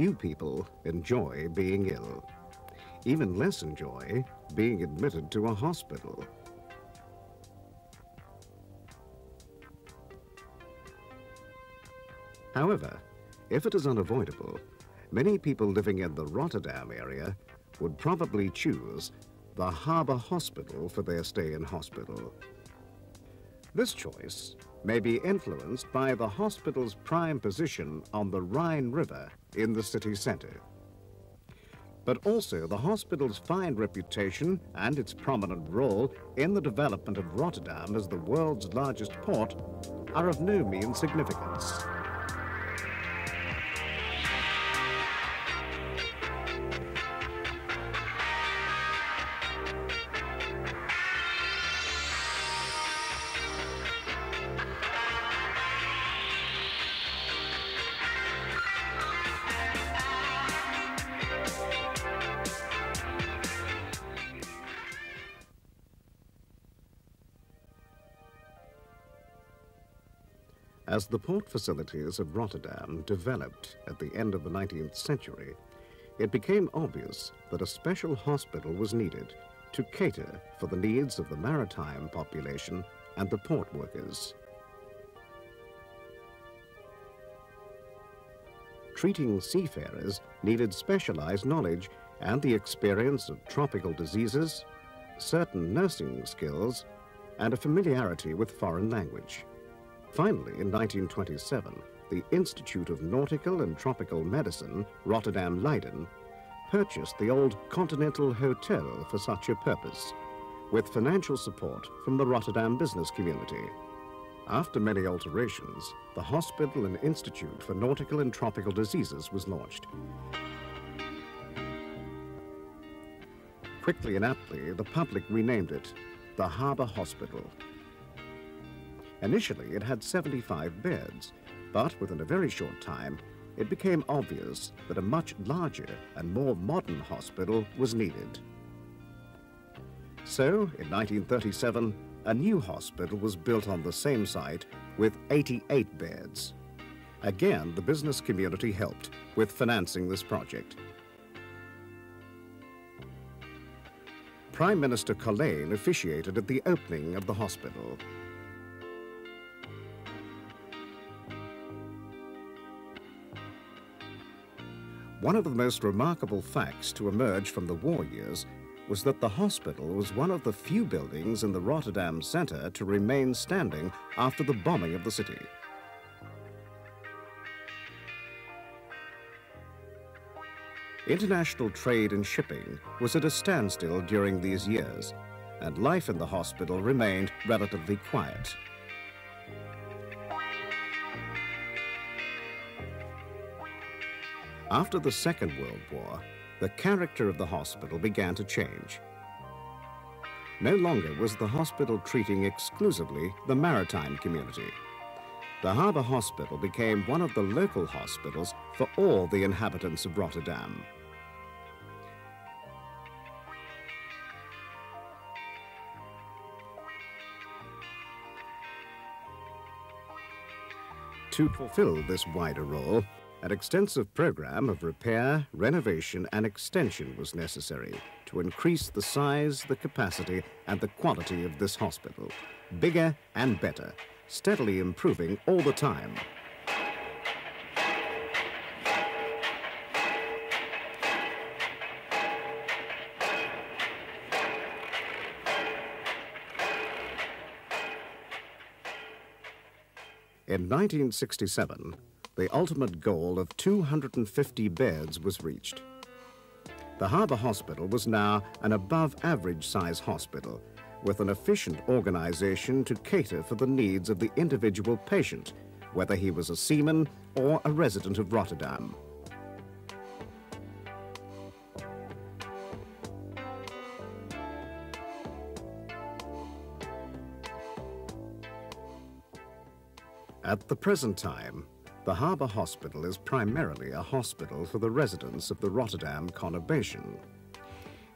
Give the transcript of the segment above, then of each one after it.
few people enjoy being ill. Even less enjoy being admitted to a hospital. However, if it is unavoidable, many people living in the Rotterdam area would probably choose the Harbour Hospital for their stay in hospital. This choice may be influenced by the hospital's prime position on the Rhine River in the city centre. But also the hospital's fine reputation and its prominent role in the development of Rotterdam as the world's largest port are of no mean significance. As the port facilities of Rotterdam developed at the end of the 19th century, it became obvious that a special hospital was needed to cater for the needs of the maritime population and the port workers. Treating seafarers needed specialized knowledge and the experience of tropical diseases, certain nursing skills, and a familiarity with foreign language. Finally, in 1927, the Institute of Nautical and Tropical Medicine, Rotterdam-Leiden, purchased the old Continental Hotel for such a purpose, with financial support from the Rotterdam business community. After many alterations, the Hospital and Institute for Nautical and Tropical Diseases was launched. Quickly and aptly, the public renamed it the Harbour Hospital. Initially, it had 75 beds, but within a very short time, it became obvious that a much larger and more modern hospital was needed. So, in 1937, a new hospital was built on the same site with 88 beds. Again, the business community helped with financing this project. Prime Minister Collane officiated at the opening of the hospital. One of the most remarkable facts to emerge from the war years was that the hospital was one of the few buildings in the Rotterdam centre to remain standing after the bombing of the city. International trade and shipping was at a standstill during these years, and life in the hospital remained relatively quiet. After the Second World War, the character of the hospital began to change. No longer was the hospital treating exclusively the maritime community. The Harbour Hospital became one of the local hospitals for all the inhabitants of Rotterdam. To fulfill this wider role, an extensive program of repair, renovation, and extension was necessary to increase the size, the capacity, and the quality of this hospital. Bigger and better, steadily improving all the time. In 1967, the ultimate goal of 250 beds was reached. The Harbour Hospital was now an above-average size hospital with an efficient organization to cater for the needs of the individual patient, whether he was a seaman or a resident of Rotterdam. At the present time, the Harbour Hospital is primarily a hospital for the residents of the Rotterdam conurbation.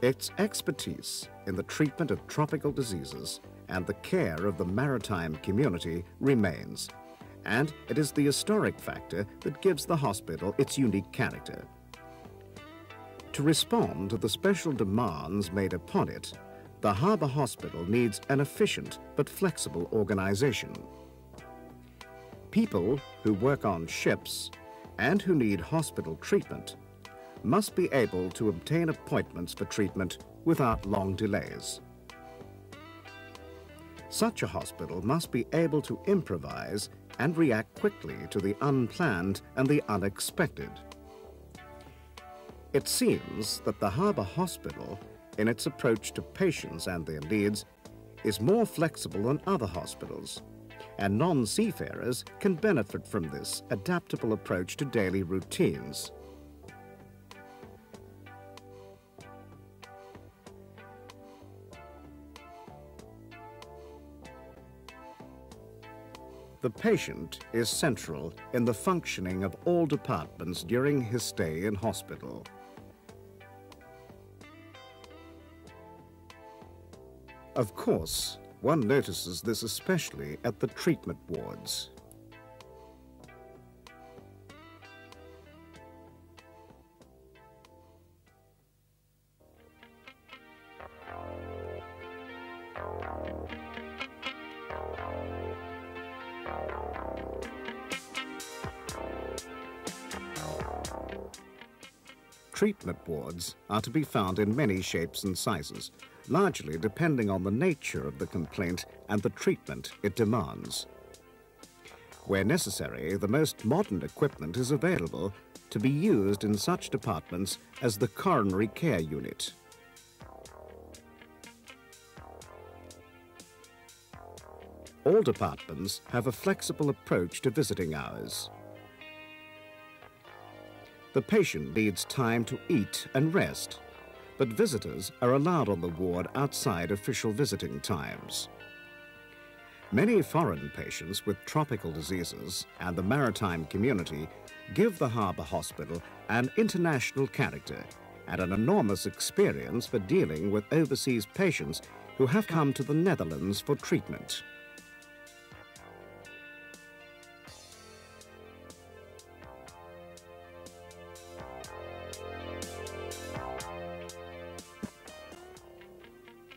Its expertise in the treatment of tropical diseases and the care of the maritime community remains, and it is the historic factor that gives the hospital its unique character. To respond to the special demands made upon it, the Harbour Hospital needs an efficient but flexible organization. People who work on ships and who need hospital treatment must be able to obtain appointments for treatment without long delays. Such a hospital must be able to improvise and react quickly to the unplanned and the unexpected. It seems that the Harbour Hospital, in its approach to patients and their needs, is more flexible than other hospitals, and non-seafarers can benefit from this adaptable approach to daily routines. The patient is central in the functioning of all departments during his stay in hospital. Of course, one notices this especially at the treatment wards. Treatment wards are to be found in many shapes and sizes, largely depending on the nature of the complaint and the treatment it demands. Where necessary, the most modern equipment is available to be used in such departments as the coronary care unit. All departments have a flexible approach to visiting hours. The patient needs time to eat and rest, but visitors are allowed on the ward outside official visiting times. Many foreign patients with tropical diseases and the maritime community give the Harbour Hospital an international character and an enormous experience for dealing with overseas patients who have come to the Netherlands for treatment.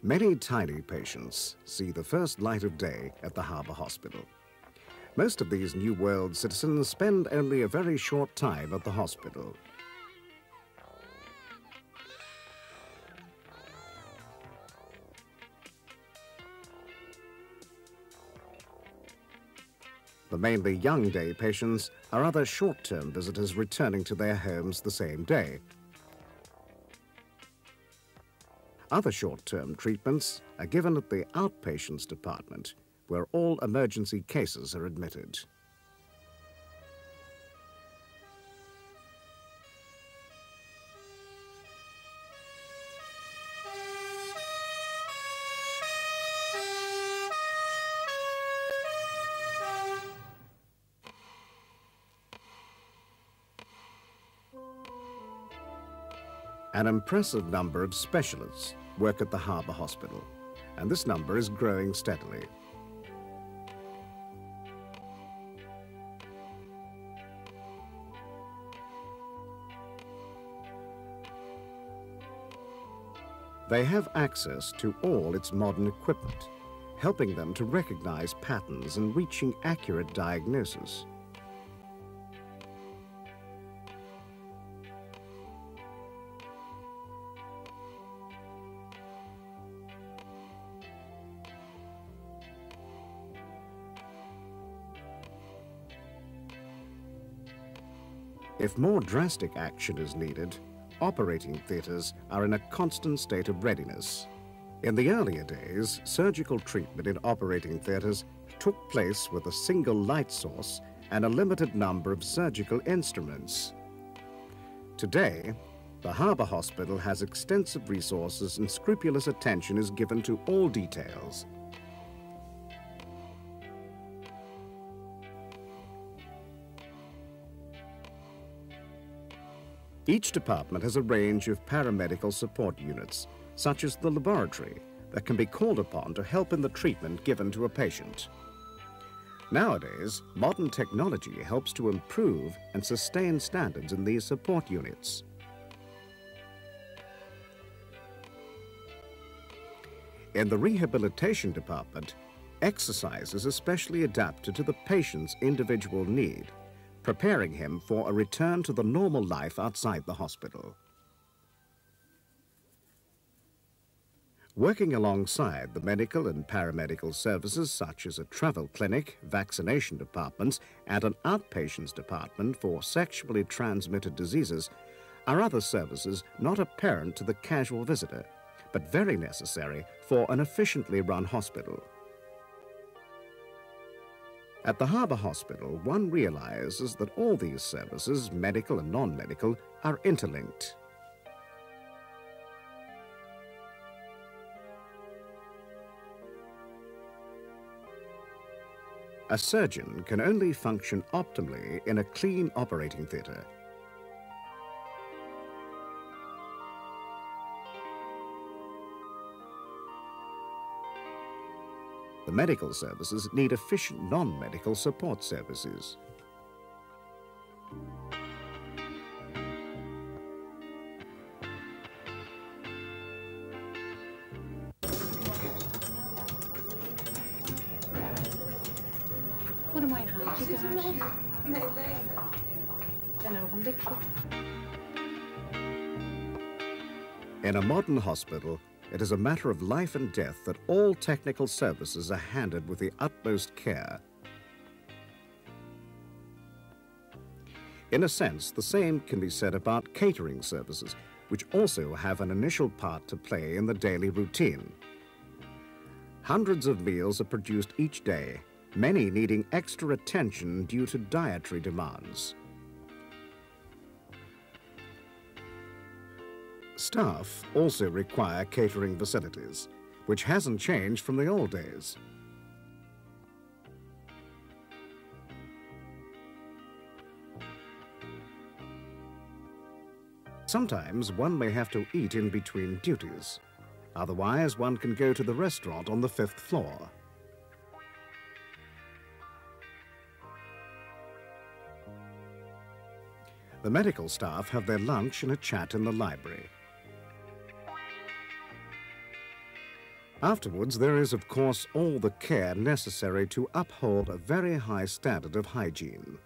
Many tiny patients see the first light of day at the Harbour Hospital. Most of these New World citizens spend only a very short time at the hospital. The mainly young day patients are other short-term visitors returning to their homes the same day. Other short-term treatments are given at the outpatients department, where all emergency cases are admitted. An impressive number of specialists work at the Harbour Hospital, and this number is growing steadily. They have access to all its modern equipment, helping them to recognize patterns and reaching accurate diagnosis. If more drastic action is needed, operating theatres are in a constant state of readiness. In the earlier days, surgical treatment in operating theatres took place with a single light source and a limited number of surgical instruments. Today, the Harbour Hospital has extensive resources and scrupulous attention is given to all details. Each department has a range of paramedical support units, such as the laboratory, that can be called upon to help in the treatment given to a patient. Nowadays, modern technology helps to improve and sustain standards in these support units. In the rehabilitation department, exercises are specially adapted to the patient's individual need, preparing him for a return to the normal life outside the hospital. Working alongside the medical and paramedical services such as a travel clinic, vaccination departments, and an outpatients department for sexually transmitted diseases are other services not apparent to the casual visitor, but very necessary for an efficiently run hospital. At the Harbour Hospital, one realizes that all these services, medical and non-medical, are interlinked. A surgeon can only function optimally in a clean operating theatre. The medical services need efficient non-medical support services. Goedemorgen, Havenziekenhuis. Een ogenblikje. In a modern hospital, it is a matter of life and death that all technical services are handled with the utmost care. In a sense, the same can be said about catering services, which also have an initial part to play in the daily routine. Hundreds of meals are produced each day, many needing extra attention due to dietary demands. Staff also require catering facilities, which hasn't changed from the old days. Sometimes one may have to eat in between duties. Otherwise, one can go to the restaurant on the 5th floor. The medical staff have their lunch and a chat in the library. Afterwards, there is, of course, all the care necessary to uphold a very high standard of hygiene.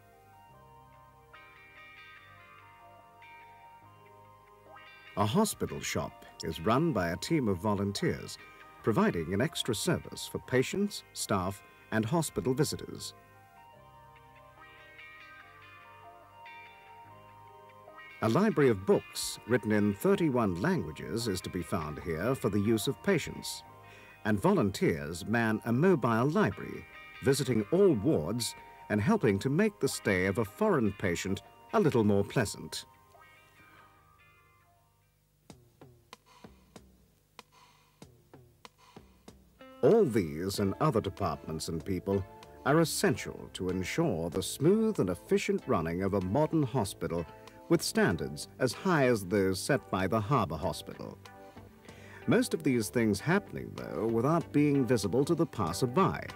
A hospital shop is run by a team of volunteers, providing an extra service for patients, staff, and hospital visitors. A library of books written in 31 languages is to be found here for the use of patients, and volunteers man a mobile library, visiting all wards and helping to make the stay of a foreign patient a little more pleasant. All these and other departments and people are essential to ensure the smooth and efficient running of a modern hospital with standards as high as those set by the Harbour Hospital. Most of these things happening, though, without being visible to the passer-by.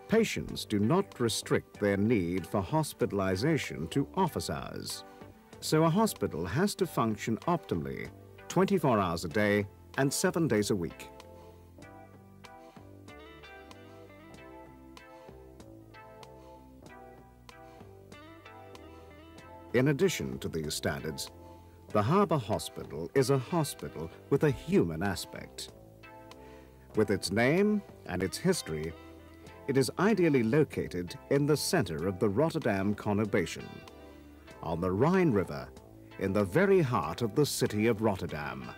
Patients do not restrict their need for hospitalization to office hours. So a hospital has to function optimally, 24 hours a day and 7 days a week. In addition to these standards, the Harbour Hospital is a hospital with a human aspect. With its name and its history, it is ideally located in the center of the Rotterdam conurbation, on the Rhine River, in the very heart of the city of Rotterdam.